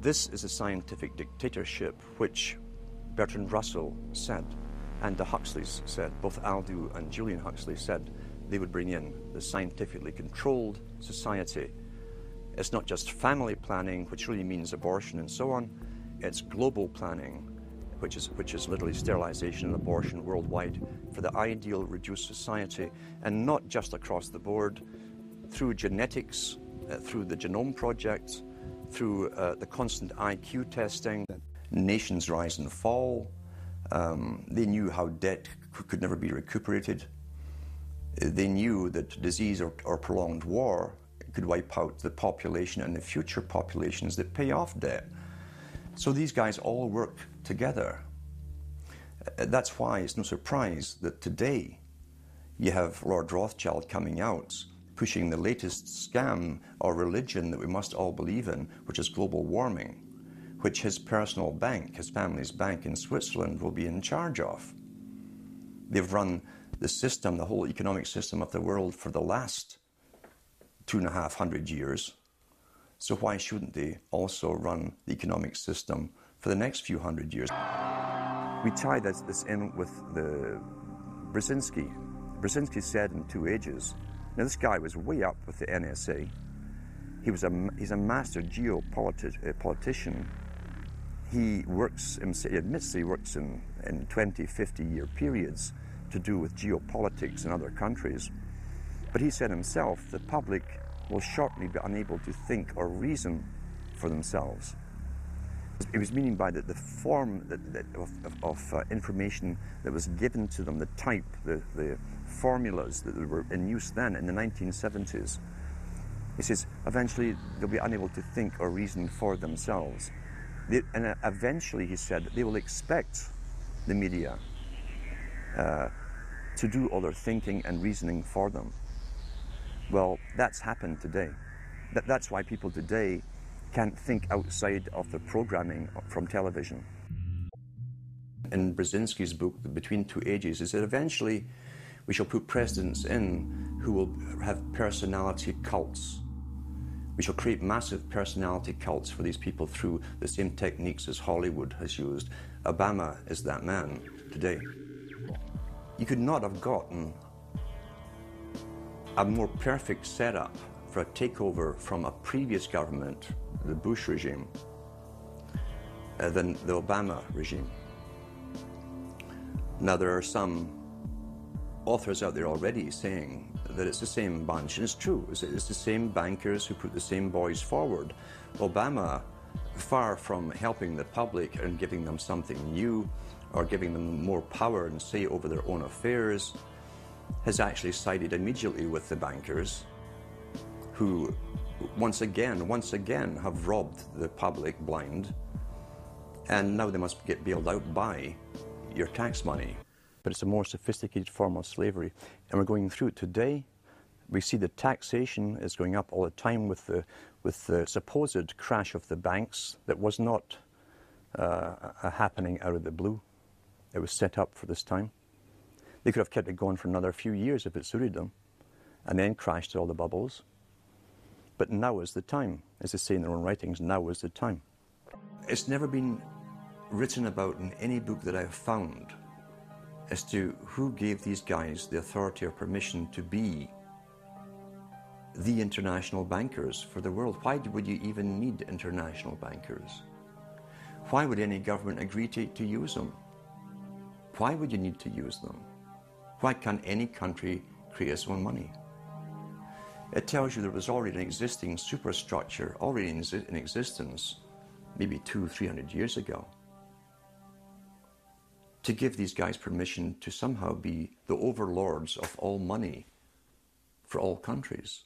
This is a scientific dictatorship which Bertrand Russell said, and the Huxleys said, both Aldous and Julian Huxley said they would bring in the scientifically controlled society. It's not just family planning, which really means abortion and so on. It's global planning, which is literally sterilization and abortion worldwide for the ideal reduced society, and not just across the board, through genetics, through the Genome Project, through the constant IQ testing. Nations rise and fall. They knew how debt could never be recuperated. They knew that disease or prolonged war could wipe out the population and the future populations that pay off debt. So these guys all work together. That's why it's no surprise that today you have Lord Rothschild coming out, pushing the latest scam or religion that we must all believe in, which is global warming, which his personal bank, his family's bank in Switzerland, will be in charge of. They've run the system, the whole economic system of the world for the last 250 years. So why shouldn't they also run the economic system for the next few hundred years? We tie this in with the Brzezinski. Brzezinski said in 2 Ages, now this guy was way up with the NSA. He's a master geopolitician. He admits that he works in 20, 50-year periods to do with geopolitics in other countries. But he said himself, the public will shortly be unable to think or reason for themselves. It was meaning by the form of information that was given to them, the type, the formulas that were in use then in the 1970s. He says, eventually they'll be unable to think or reason for themselves. And eventually, he said, they will expect the media to do all their thinking and reasoning for them. Well, that's happened today. That's why people today can't think outside of the programming from television. In Brzezinski's book, Between Two Ages, he said eventually we shall put presidents in who will have personality cults. We shall create massive personality cults for these people through the same techniques as Hollywood has used. Obama is that man today. You could not have gotten a more perfect setup for a takeover from a previous government, the Bush regime, than the Obama regime. Now, there are some authors out there already saying that it's the same bunch, and it's true. It's the same bankers who put the same boys forward. Obama, far from helping the public and giving them something new or giving them more power and say over their own affairs, has actually sided immediately with the bankers who once again have robbed the public blind, and now they must get bailed out by your tax money. But it's a more sophisticated form of slavery, and we're going through it today. We see the taxation is going up all the time with the supposed crash of the banks that was not a happening out of the blue. It was set up for this time. They could have kept it going for another few years if it suited them, and then crashed all the bubbles. But now is the time. As they say in their own writings, now is the time. It's never been written about in any book that I've found as to who gave these guys the authority or permission to be the international bankers for the world. Why would you even need international bankers? Why would any government agree to use them? Why would you need to use them? Why can't any country create its own money? It tells you there was already an existing superstructure, already in existence, maybe 200-300 years ago, to give these guys permission to somehow be the overlords of all money for all countries.